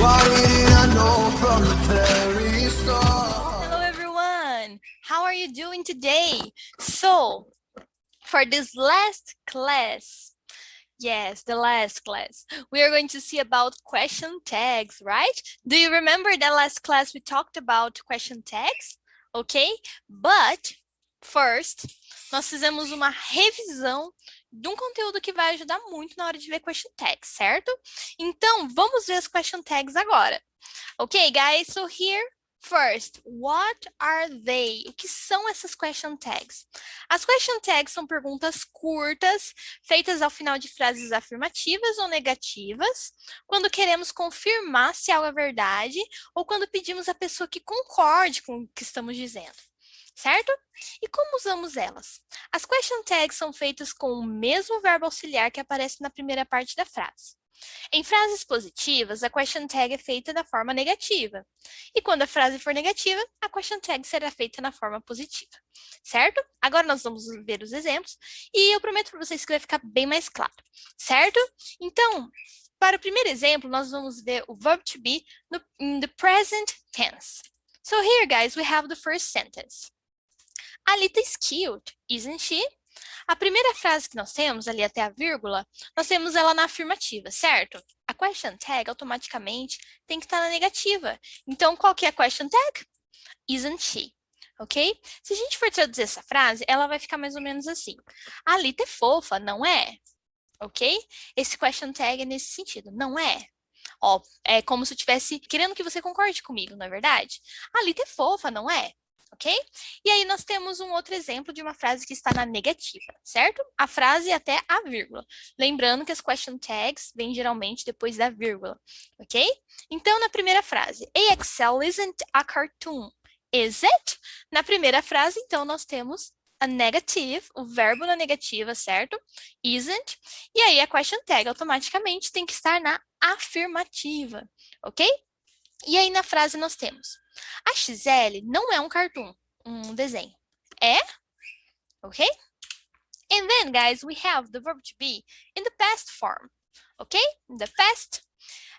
Why didn't I know from the very start? Hello everyone, how are you doing today? So, for this last class, yes, the last class, we are going to see about question tags, right? Do you remember that last class we talked about question tags? Ok? But, first, nós fizemos uma revisão de um conteúdo que vai ajudar muito na hora de ver question tags, certo? Então, vamos ver as question tags agora. Ok, guys, so here, first, what are they? O que são essas question tags? As question tags são perguntas curtas, feitas ao final de frases afirmativas ou negativas, quando queremos confirmar se algo é verdade ou quando pedimos à pessoa que concorde com o que estamos dizendo. Certo? E como usamos elas? As question tags são feitas com o mesmo verbo auxiliar que aparece na primeira parte da frase. Em frases positivas, a question tag é feita da forma negativa. E quando a frase for negativa, a question tag será feita na forma positiva. Certo? Agora nós vamos ver os exemplos e eu prometo para vocês que vai ficar bem mais claro. Certo? Então, para o primeiro exemplo, nós vamos ver o verb to be in the present tense. So here, guys, we have the first sentence. Alita is cute, isn't she? A primeira frase que nós temos, ali até a vírgula, nós temos ela na afirmativa, certo? A question tag, automaticamente, tem que estar na negativa. Então, qual que é a question tag? Isn't she? Ok? Se a gente for traduzir essa frase, ela vai ficar mais ou menos assim. A Alita é fofa, não é? Ok? Esse question tag é nesse sentido, não é? Ó, é como se eu estivesse querendo que você concorde comigo, não é verdade? A Alita é fofa, não é? Ok? E aí nós temos um outro exemplo de uma frase que está na negativa, certo? A frase até a vírgula. Lembrando que as question tags vêm geralmente depois da vírgula, ok? Então, na primeira frase, a Excel isn't a cartoon, is it? Na primeira frase, então, nós temos a negative, o verbo na negativa, certo? Isn't. E aí a question tag automaticamente tem que estar na afirmativa, ok? E aí na frase nós temos a XL não é um cartoon, um desenho. É? Ok? And then, guys, we have the verb to be in the past form. Ok? In the past.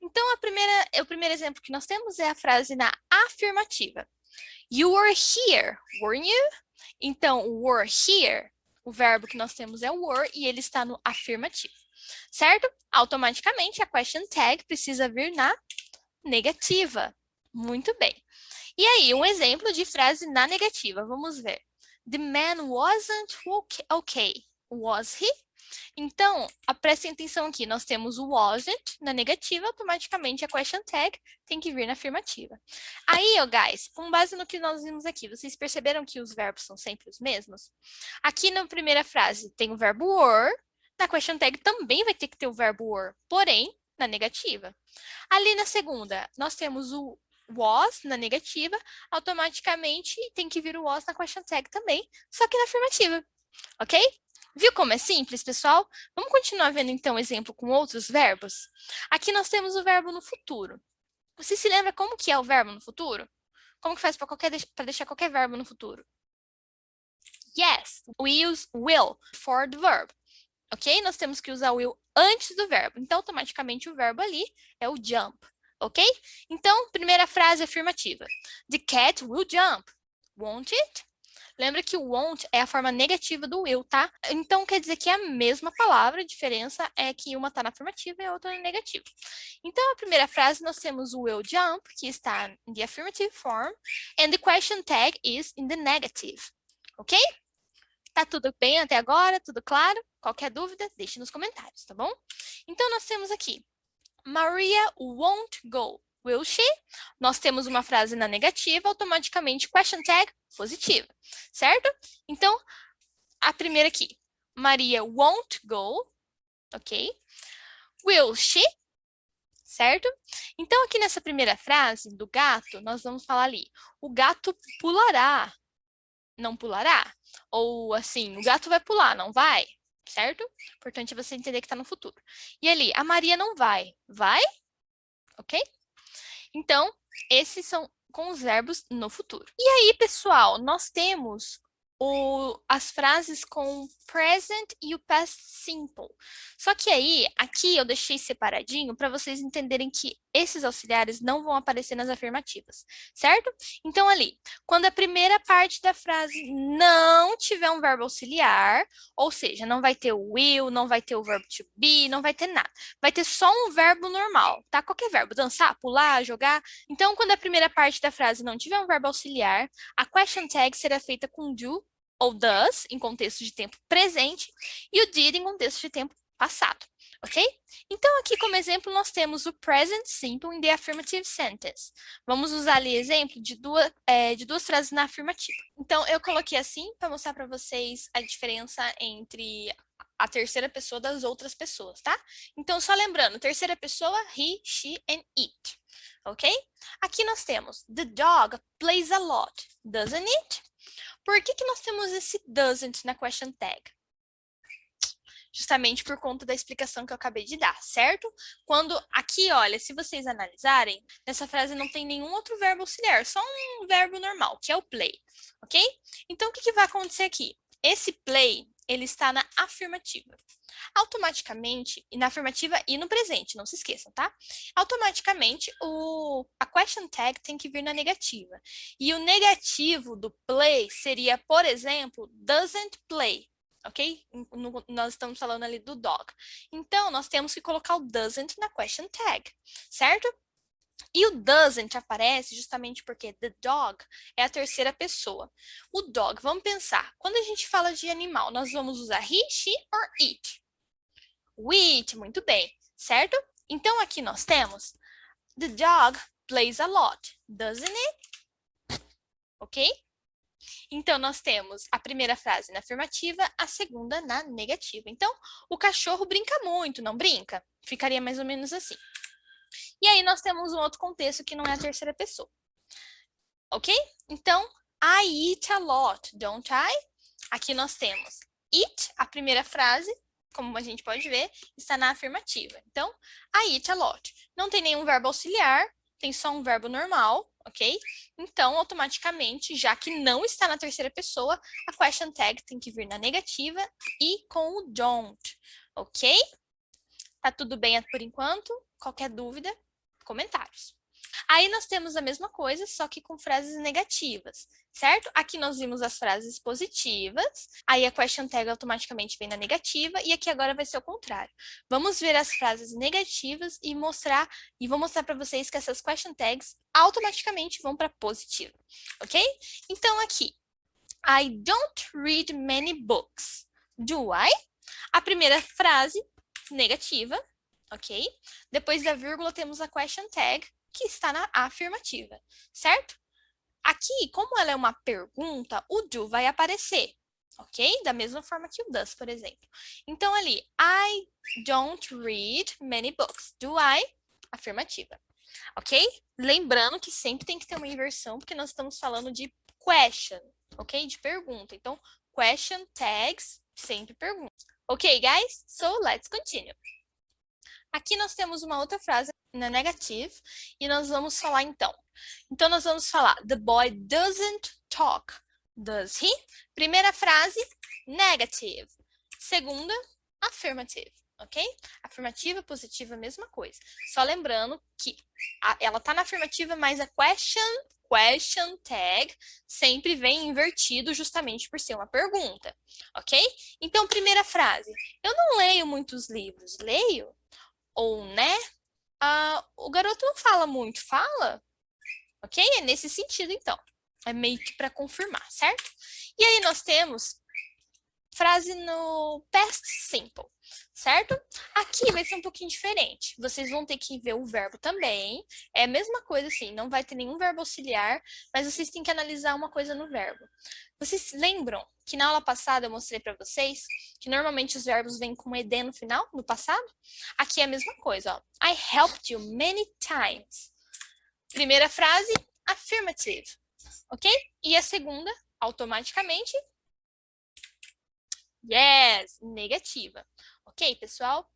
Então, o primeiro exemplo que nós temos é a frase na afirmativa. You were here, weren't you? Então, were here, o verbo que nós temos é were e ele está no afirmativo. Certo? Automaticamente, a question tag precisa vir na negativa. Muito bem. E aí, um exemplo de frase na negativa. Vamos ver. The man wasn't okay. Was he? Então, prestem atenção aqui. Nós temos o wasn't na negativa, automaticamente a question tag tem que vir na afirmativa. Aí, guys, com base no que nós vimos aqui, vocês perceberam que os verbos são sempre os mesmos? Aqui na primeira frase tem o verbo were, na question tag também vai ter que ter o verbo were, porém, na negativa. Ali na segunda, nós temos o was na negativa, automaticamente tem que vir o was na question tag também, só que na afirmativa, ok? Viu como é simples, pessoal? Vamos continuar vendo então o exemplo com outros verbos? Aqui nós temos o verbo no futuro. Você se lembra como que é o verbo no futuro? Como que faz para deixar qualquer verbo no futuro? Yes, we use will for the verb. Ok? Nós temos que usar o will antes do verbo. Então, automaticamente, o verbo ali é o jump. Ok? Então, primeira frase afirmativa. The cat will jump. Won't it? Lembra que o won't é a forma negativa do will, tá? Então, quer dizer que é a mesma palavra, a diferença é que uma está na afirmativa e a outra na negativa. Então, a primeira frase, nós temos o will jump, que está in the affirmative form, and the question tag is in the negative. Ok? Tá tudo bem até agora? Tudo claro? Qualquer dúvida, deixe nos comentários, tá bom? Então, nós temos aqui, Maria won't go, will she? Nós temos uma frase na negativa, automaticamente question tag positiva, certo? Então, a primeira aqui, Maria won't go, ok? Will she? Certo? Então, aqui nessa primeira frase do gato, nós vamos falar ali, o gato pulará, não pulará? Ou assim, o gato vai pular, não vai? Certo? Importante você entender que está no futuro. E ali, a Maria não vai. Vai? Ok? Então, esses são com os verbos no futuro. E aí, pessoal, nós temos as frases com present e o past simple. Só que aí, aqui eu deixei separadinho para vocês entenderem que esses auxiliares não vão aparecer nas afirmativas, certo? Então, ali, quando a primeira parte da frase não tiver um verbo auxiliar, ou seja, não vai ter o will, não vai ter o verbo to be, não vai ter nada. Vai ter só um verbo normal, tá? Qualquer verbo, dançar, pular, jogar. Então, quando a primeira parte da frase não tiver um verbo auxiliar, a question tag será feita com do ou does, em contexto de tempo presente, e o did em contexto de tempo passado, ok? Então, aqui como exemplo, nós temos o present simple in the affirmative sentence. Vamos usar ali exemplo de duas frases na afirmativa. Então, eu coloquei assim para mostrar para vocês a diferença entre a terceira pessoa das outras pessoas, tá? Então, só lembrando, terceira pessoa, he, she and it, ok? Aqui nós temos, the dog plays a lot, doesn't it? Por que nós temos esse doesn't na question tag? Justamente por conta da explicação que eu acabei de dar, certo? Quando aqui, olha, se vocês analisarem, nessa frase não tem nenhum outro verbo auxiliar, só um verbo normal, que é o play, ok? Então, o que vai acontecer aqui? Esse play, ele está na afirmativa. Automaticamente, e na afirmativa e no presente, não se esqueçam, tá? Automaticamente, a question tag tem que vir na negativa. E o negativo do play seria, por exemplo, doesn't play, ok? Nós estamos falando ali do dog. Então, nós temos que colocar o doesn't na question tag, certo? E o doesn't aparece justamente porque the dog é a terceira pessoa. O dog, vamos pensar, quando a gente fala de animal, nós vamos usar he, she or it. It, muito bem, certo? Então, aqui nós temos the dog plays a lot, doesn't it? Ok? Então, nós temos a primeira frase na afirmativa, a segunda na negativa. Então, o cachorro brinca muito, não brinca? Ficaria mais ou menos assim. E aí, nós temos um outro contexto que não é a terceira pessoa. Ok? Então, I eat a lot, don't I? Aqui nós temos eat, a primeira frase, como a gente pode ver, está na afirmativa. Então, I eat a lot. Não tem nenhum verbo auxiliar, tem só um verbo normal, ok? Então, automaticamente, já que não está na terceira pessoa, a question tag tem que vir na negativa e com o don't, ok? Tá tudo bem por enquanto? Qualquer dúvida, comentários. Aí nós temos a mesma coisa, só que com frases negativas, certo? Aqui nós vimos as frases positivas, aí a question tag automaticamente vem na negativa, e aqui agora vai ser o contrário. Vamos ver as frases negativas e vou mostrar para vocês que essas question tags automaticamente vão para positiva, ok? Então aqui, I don't read many books. Do I? A primeira frase, negativa, ok? Depois da vírgula temos a question tag, que está na afirmativa, certo? Aqui, como ela é uma pergunta, o do vai aparecer, ok? Da mesma forma que o does, por exemplo. Então, ali, I don't read many books. Do I? Afirmativa, ok? Lembrando que sempre tem que ter uma inversão, porque nós estamos falando de question, ok? De pergunta. Então, question tags, sempre pergunta. Ok, guys? So, let's continue. Aqui nós temos uma outra frase na negative e nós vamos falar então. Então nós vamos falar the boy doesn't talk, does he? Primeira frase, negative. Segunda, affirmative, ok? Afirmativa, positiva, mesma coisa. Só lembrando que ela tá na afirmativa, mas a question tag sempre vem invertido justamente por ser uma pergunta, ok? Então, primeira frase. Eu não leio muitos livros. Leio? Ou, né? O garoto não fala muito, fala? Ok? É nesse sentido, então. É meio que para confirmar, certo? E aí nós temos frase no past simple, certo? Aqui vai ser um pouquinho diferente. Vocês vão ter que ver o verbo também. É a mesma coisa assim, não vai ter nenhum verbo auxiliar, mas vocês têm que analisar uma coisa no verbo. Vocês lembram que na aula passada eu mostrei para vocês que normalmente os verbos vêm com ed no final, no passado? Aqui é a mesma coisa, ó. I helped you many times. Primeira frase, affirmative, ok? E a segunda, automaticamente, yes, negativa. Ok, pessoal?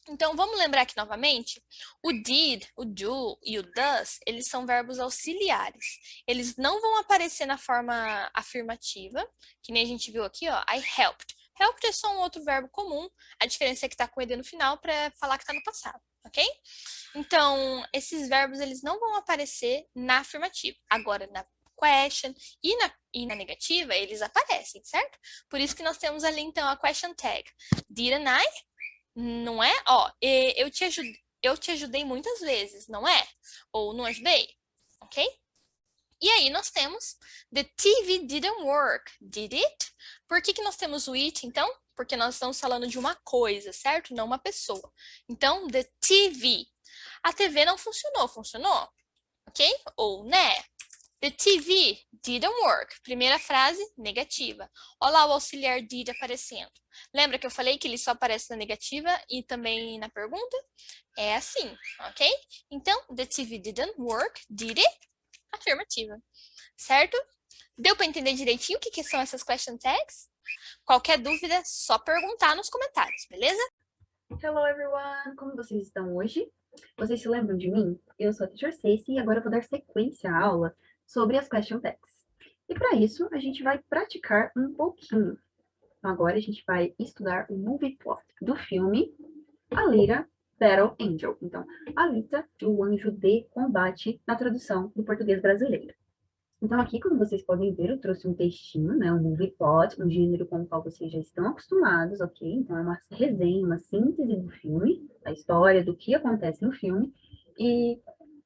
Então, vamos lembrar aqui novamente, o did, o do e o does, eles são verbos auxiliares. Eles não vão aparecer na forma afirmativa, que nem a gente viu aqui, ó, I helped. Helped é só um outro verbo comum, a diferença é que tá com ed no final para falar que tá no passado, ok? Então, esses verbos, eles não vão aparecer na afirmativa. Agora, na question e na negativa, eles aparecem, certo? Por isso que nós temos ali, então, a question tag. Didn't I? Não é? Ó, eu te ajudei muitas vezes, não é? Ou não ajudei, ok? E aí nós temos the TV didn't work, did it? Por que nós temos o it, então? Porque nós estamos falando de uma coisa, certo? Não uma pessoa. Então, the TV. A TV não funcionou, funcionou? Ok? Ou, né? The TV didn't work. Primeira frase, negativa. Olha lá o auxiliar did aparecendo. Lembra que eu falei que ele só aparece na negativa e também na pergunta? É assim, ok? Então, the TV didn't work, did it? Afirmativa. Certo? Deu para entender direitinho o que são essas question tags? Qualquer dúvida, só perguntar nos comentários, beleza? Hello everyone! Como vocês estão hoje? Vocês se lembram de mim? Eu sou a Teacher Ceci e agora eu vou dar sequência à aula sobre as question tags. E para isso, a gente vai praticar um pouquinho. Então agora a gente vai estudar o movie plot do filme Alita Battle Angel. Então, Alita, o anjo de combate, na tradução do português brasileiro. Então, aqui, como vocês podem ver, eu trouxe um textinho, né, um movie plot, um gênero com o qual vocês já estão acostumados, ok? Então, é uma resenha, uma síntese do filme, da história, do que acontece no filme. E,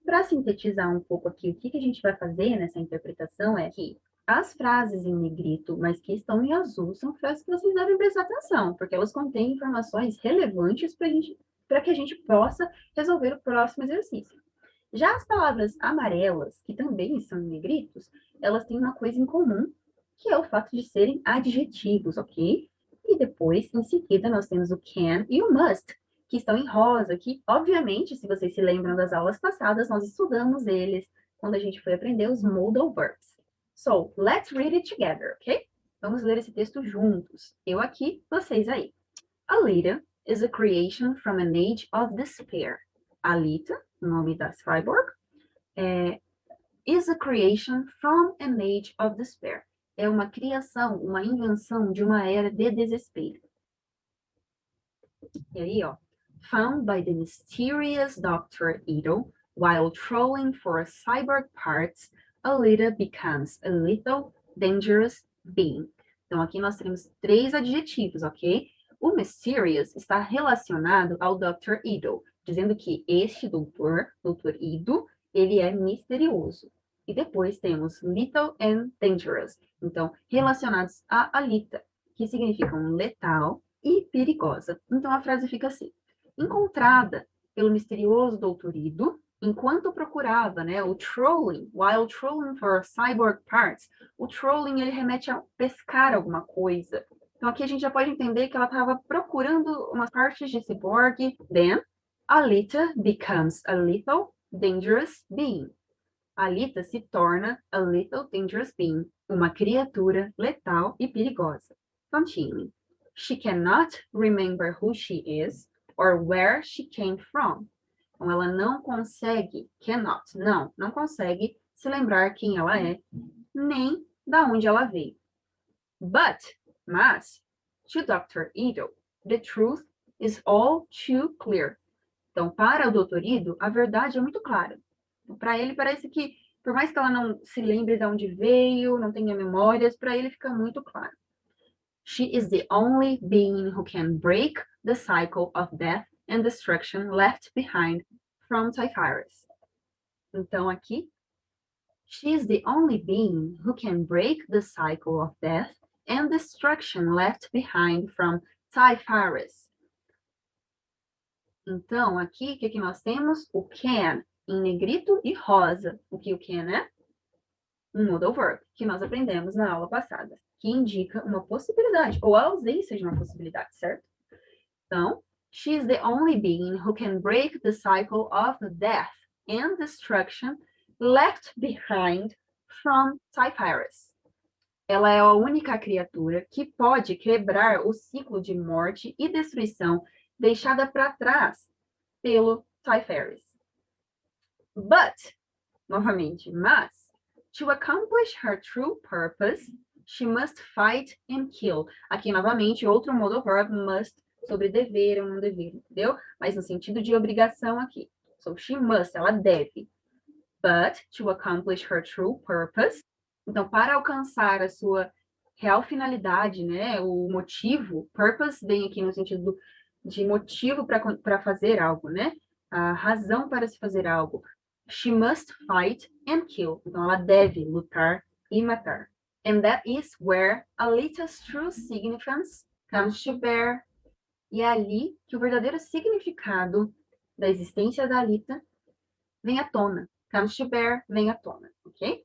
para sintetizar um pouco aqui, o que a gente vai fazer nessa interpretação é que as frases em negrito, mas que estão em azul, são frases que vocês devem prestar atenção, porque elas contêm informações relevantes para que a gente possa resolver o próximo exercício. Já as palavras amarelas, que também são em negritos, elas têm uma coisa em comum, que é o fato de serem adjetivos, ok? E depois, em seguida, nós temos o can e o must, que estão em rosa, que, obviamente, se vocês se lembram das aulas passadas, nós estudamos eles quando a gente foi aprender os modal verbs. So, let's read it together, ok? Vamos ler esse texto juntos. Eu aqui, vocês aí. Alita is a creation from an age of despair. Alita, o nome da cyborg, is a creation from an age of despair. É uma criação, uma invenção de uma era de desespero. E aí, ó, found by the mysterious Dr. Ito, while trolling for cyborg parts, Alita becomes a little dangerous being. Então, aqui nós temos 3 adjetivos, ok? O mysterious está relacionado ao Dr. Ito, dizendo que este doutor Ido, ele é misterioso. E depois temos little and dangerous, então relacionados a Alita, que significam letal e perigosa. Então a frase fica assim: encontrada pelo misterioso doutor Ido, enquanto procurava, né, o trolling, while trolling for cyborg parts, o trolling ele remete a pescar alguma coisa. Então aqui a gente já pode entender que ela estava procurando umas partes de cyborg. Then Alita becomes a little dangerous being. Alita se torna a little dangerous being, uma criatura letal e perigosa. Continuing. She cannot remember who she is or where she came from. Então, ela não consegue, não consegue se lembrar quem ela é, nem da onde ela veio. Mas, to Dr. Ito, the truth is all too clear. Então, para o Dr. Ito, a verdade é muito clara. Para ele, parece que, por mais que ela não se lembre de onde veio, não tenha memórias, para ele fica muito claro. She is the only being who can break the cycle of death and destruction left behind from Typhirus. Então, aqui, she is the only being who can break the cycle of death and destruction left behind from Typhirus. Então, aqui, o que nós temos? O can, em negrito e rosa. O que o can é? Um modal verb, que nós aprendemos na aula passada, que indica uma possibilidade, ou a ausência de uma possibilidade, certo? Então, she is the only being who can break the cycle of death and destruction left behind from Typhirus. Ela é a única criatura que pode quebrar o ciclo de morte e destruição deixada para trás pelo Ty Ferris. But, novamente, mas, to accomplish her true purpose, she must fight and kill. Aqui, novamente, outro modal verb, must, sobre dever ou não dever, entendeu? Mas no sentido de obrigação aqui. So, she must, ela deve. But, to accomplish her true purpose, então, para alcançar a sua real finalidade, né, o motivo, purpose vem aqui no sentido de motivo para fazer algo, né, a razão para se fazer algo. She must fight and kill. Então, ela deve lutar e matar. And that is where Alita's true significance comes to bear. E é ali que o verdadeiro significado da existência da Alita vem à tona. Comes to bear, vem à tona, ok?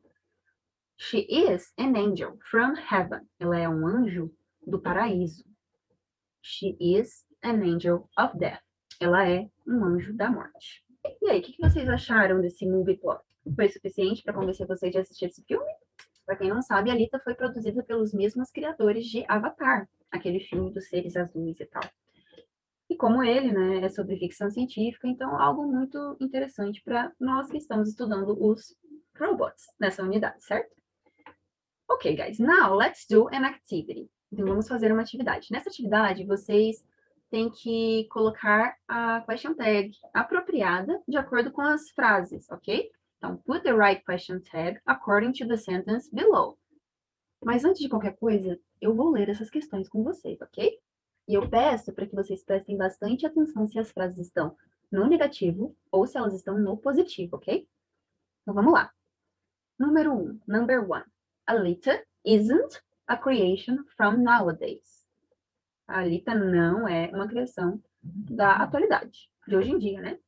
She is an angel from heaven. Ela é um anjo do paraíso. She is an angel of death. Ela é um anjo da morte. E aí, o que vocês acharam desse movie plot? Foi suficiente para convencer vocês de assistir esse filme? Para quem não sabe, a Alita foi produzida pelos mesmos criadores de Avatar, aquele filme dos seres azuis e tal. E como ele, né, é sobre ficção científica, então algo muito interessante para nós que estamos estudando os robots nessa unidade, certo? Ok, guys, now let's do an activity. Então, vamos fazer uma atividade. Nessa atividade, vocês têm que colocar a question tag apropriada de acordo com as frases, ok? Então, put the right question tag according to the sentence below. Mas antes de qualquer coisa, eu vou ler essas questões com vocês, ok? E eu peço para que vocês prestem bastante atenção se as frases estão no negativo ou se elas estão no positivo, ok? Então, vamos lá. Número 1, number 1. Alita isn't a creation from nowadays. A Alita não é uma criação da atualidade, de hoje em dia, né?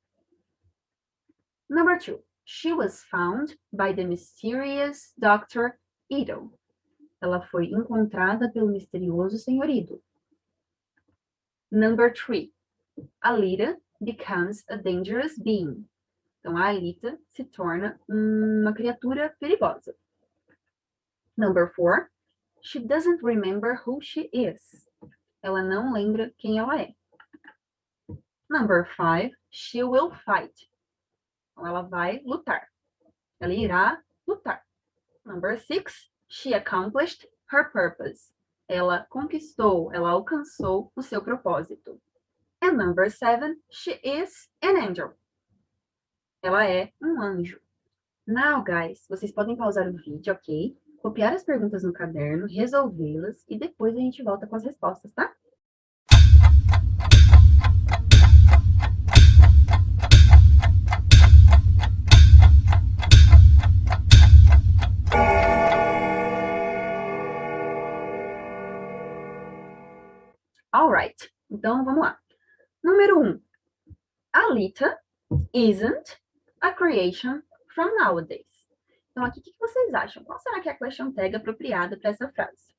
Number 2. She was found by the mysterious Dr. Ido. Ela foi encontrada pelo misterioso Sr. Ido. Number 3. Alita becomes a dangerous being. Então, a Alita se torna uma criatura perigosa. Number 4. She doesn't remember who she is. Ela não lembra quem ela é. Number 5. She will fight. Então, ela vai lutar. Ela irá lutar. Number 6. She accomplished her purpose. Ela conquistou, ela alcançou o seu propósito. And number 7. She is an angel. Ela é um anjo. Now, guys, vocês podem pausar o vídeo, ok? Copiar as perguntas no caderno, resolvê-las e depois a gente volta com as respostas, tá? Alright, então vamos lá. Número 1. Alita isn't a creation from nowadays. Então, aqui, o que vocês acham? Qual será que é a question tag apropriada para essa frase?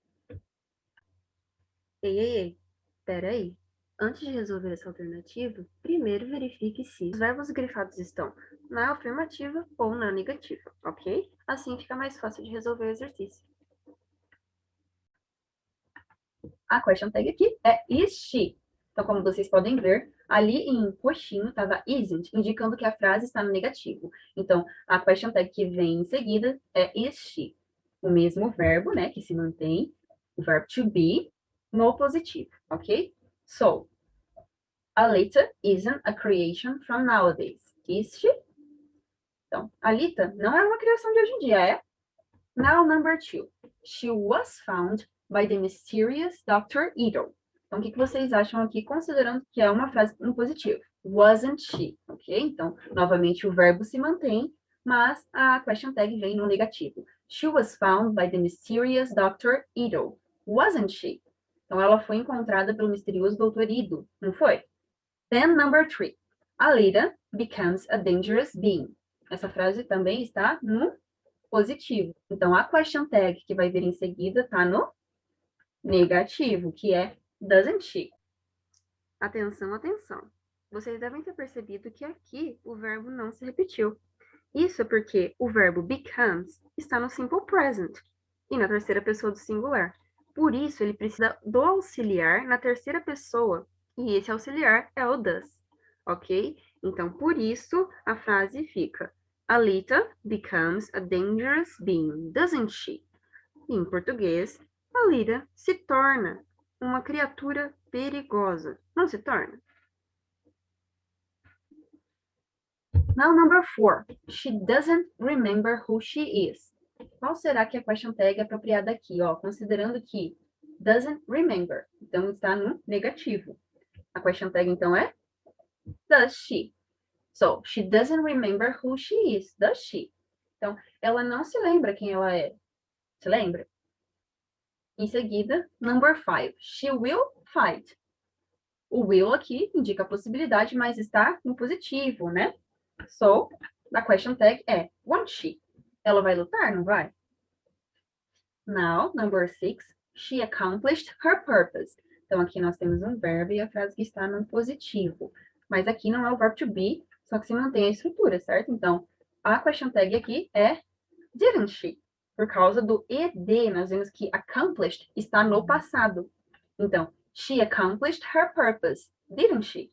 Ei, peraí. Antes de resolver essa alternativa, primeiro verifique se os verbos grifados estão na afirmativa ou na negativa, ok? Assim fica mais fácil de resolver o exercício. A question tag aqui é is she. Então, como vocês podem ver, ali em roxinho estava isn't, indicando que a frase está no negativo. Então, a question tag que vem em seguida é is she. O mesmo verbo, né, que se mantém, o verbo to be, no positivo, ok? So, Alita isn't a creation from nowadays. Is she? Então, Alita não é uma criação de hoje em dia, é? Now, number 2. She was found by the mysterious Dr. Ido. Então, o que vocês acham aqui, considerando que é uma frase no positivo? Wasn't she, ok? Então, novamente, o verbo se mantém, mas a question tag vem no negativo. She was found by the mysterious Dr. Ido. Wasn't she? Então, ela foi encontrada pelo misterioso Dr. Ido, não foi? Then, number 3. Alita becomes a dangerous being. Essa frase também está no positivo. Então, a question tag que vai vir em seguida está no negativo, que é doesn't she? Atenção, atenção. Vocês devem ter percebido que aqui o verbo não se repetiu. Isso é porque o verbo becomes está no simple present e na terceira pessoa do singular. Por isso, ele precisa do auxiliar na terceira pessoa E esse auxiliar é o does, ok? Então, por isso, a frase fica: Alita becomes a dangerous being, doesn't she? Em português, Alita se torna uma criatura perigosa, não se torna? Now, number 4. She doesn't remember who she is. Qual será que é a question tag apropriada aqui, ó? Considerando que doesn't remember. Então, está no negativo. A question tag, então, é does she. So, she doesn't remember who she is, does she? Então, ela não se lembra quem ela é. Se lembra? Em seguida, number 5. She will fight. O will aqui indica a possibilidade, mas está no positivo, né? So, a question tag é won't she? Ela vai lutar, não vai? Now, number 6. She accomplished her purpose. Então, aqui nós temos um verbo e a frase que está no positivo. Mas aqui não é o verbo to be, só que se mantém a estrutura, certo? Então, a question tag aqui é didn't she? Por causa do ed, nós vemos que accomplished está no passado. Então, she accomplished her purpose, didn't she?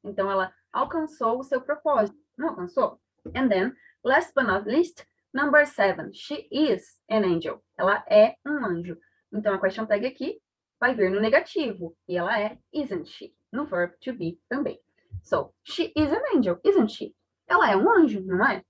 Então, ela alcançou o seu propósito. Não alcançou? And then, last but not least, number 7. She is an angel. Ela é um anjo. Então, a question tag aqui vai vir no negativo. E ela é isn't she? No verb to be também. So, she is an angel, isn't she? Ela é um anjo, não é?